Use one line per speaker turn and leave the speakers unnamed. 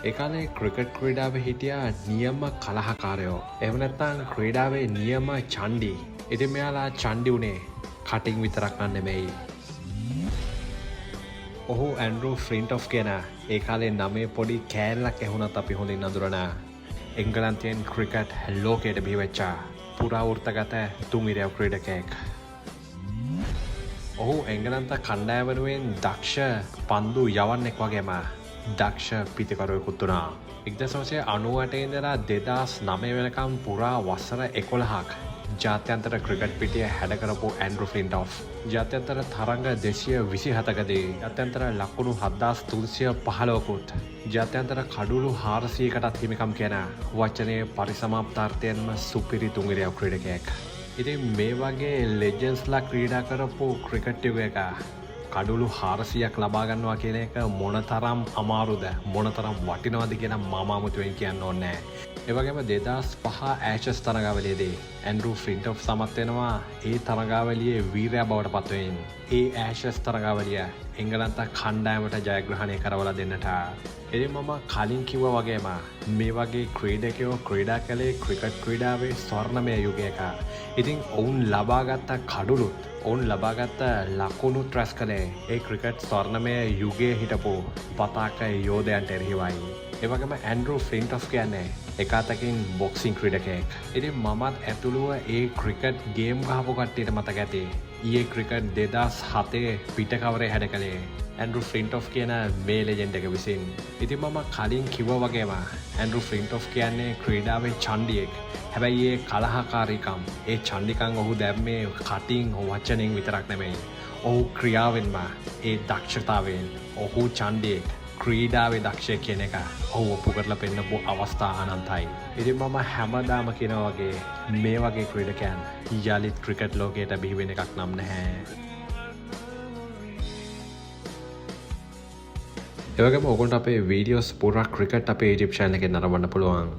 ඒ කාලේ ක්‍රිකට් ක්‍රීඩාවේ හිටියා නියම කලහකාරයෝ. එහෙම නැත්නම් ක්‍රීඩාවේ නියම චණ්ඩි. ඉතින් මෙයාලා චණ්ඩි උනේ කටින් විතරක් නෙමෙයි. ඔහු ඇන්ඩ්‍රූ ෆ්ලින්ටොෆ් කියන ඒ කාලේ නමේ පොඩි කෑල්ලක් ඇහුණත් අපි හොඳින් අඳුරන එංගලන්තයෙන් ක්‍රිකට් ලෝකයට බිහිවෙච්ච පුරාවෘත්තගත තුමිරයව ක්‍රීඩකයෙක්. ඔහු එංගලන්ත කණ්ඩායම වෙනුවෙන් දක්ෂ පන්දු යවන්නෙක් වගේම දක්ෂ පිතිකරුවෙකුත් වුණා. 1998 ඉඳලා 2009 වෙනකම් පුරා වසර 11ක් ජාත්‍යන්තර ක්‍රිකට් පිටිය හැඩ කරපු ඇන්ඩ්‍රූ ෆ්ලින්ටොෆ් ජාත්‍යන්තර තරඟ 227කදී ජාත්‍යන්තර ලකුණු 7315කුත් ජාත්‍යන්තර කඩුළු 400කටත් හිමිකම් කියන වචනේ පරිසමාප්තාර්ථයෙන්ම සුපිරි තුන්ගිරියව ක්‍රීඩකයෙක්. ඉතින් මේ වගේ ලෙජන්ස්ලා ක්‍රීඩා කරපු ක්‍රිකට් යුගයක කඩුළු 400ක් ලබා ගන්නවා කියන එක මොනතරම් අමාරුද මොනතරම් වටිනවද කියන මම අමුතුවෙන් කියන්න ඕනේ නැහැ. ඒ වගේම 2005 ඇෂස් තරගාවලියේදී ඇන්ඩ්‍රූ ෆ්ලින්ටොෆ් සමත් වෙනවා ඒ තරගාවලියේ වීරයා බවට පත් වෙමින් ඒ ඇෂස් තරගාවලිය එංගලන්ත කණ්ඩායමට ජයග්‍රහණය කරවලා දෙන්නට. ඉතින් මම කලින් කිව්වා වගේම මේ වගේ ක්‍රීඩකයෝ ක්‍රීඩා කළේ ක්‍රිකට් ක්‍රීඩාවේ ස්වර්ණමය යුගයක. ඉතින් ඔවුන් ලබාගත් කඩුළුත් ඔවුන් ලබාගත් ලකුණුත් රැස් කළේ ඒ ක්‍රිකට් ස්වර්ණමය යුගයේ හිටපු පතාක යෝධයන්ට එරෙහිවයි. ඒ වගේම ඇන්ඩ්‍රූ ෆ්ලින්ටොෆ් කියන්නේ එක අතකින් බොක්සිං ක්‍රීඩකයෙක්. ඉතින් මමත් ඇතුළුව ඒ ක්‍රිකට් ගේම් ගහපු කට්ටියට මතක ඇති. ඊයේ ක්‍රිකට් 2007 පිටකවරේ හැඩ කළේ ඇන්ඩ්‍රූ ෆ්ලින්ටොෆ් කියන මේ ලෙජෙන්ඩ් එක විසින්. ඉතින් මම කලින් කිව්වා වගේම ඇන්ඩ්‍රූ ෆ්ලින්ටොෆ් කියන්නේ ක්‍රීඩාවේ චණ්ඩියෙක්. හැබැයි ඒ කලහකාරීකම් ඒ චණ්ඩිකම් ඔහු දැම්මේ කටින් වචනෙන් විතරක් නෙමෙයි. ඔහු ක්‍රියාවෙන්ම ඒ දක්ෂතාවයෙන් ඔහු චණ්ඩියෙක් ක්‍රීඩාවේ දක්ෂයෙක් කියන එක ඔහු ඔප්පු කරලා පෙන්නපු අවස්ථා අනන්තයි. ඉතින් මම හැමදාම කියනවා වගේ මේ වගේ ක්‍රීඩකයන් යලිත් ක්‍රිකට් ලෝකයට බිහි වෙන එකක් නම් නැහැ. ඒ වගේම ඔයගොල්ලන්ට අපේ වීඩියෝස් පුරා ක්‍රිකට් අපේ YouTube channel එකෙන් නරඹන්න පුළුවන්.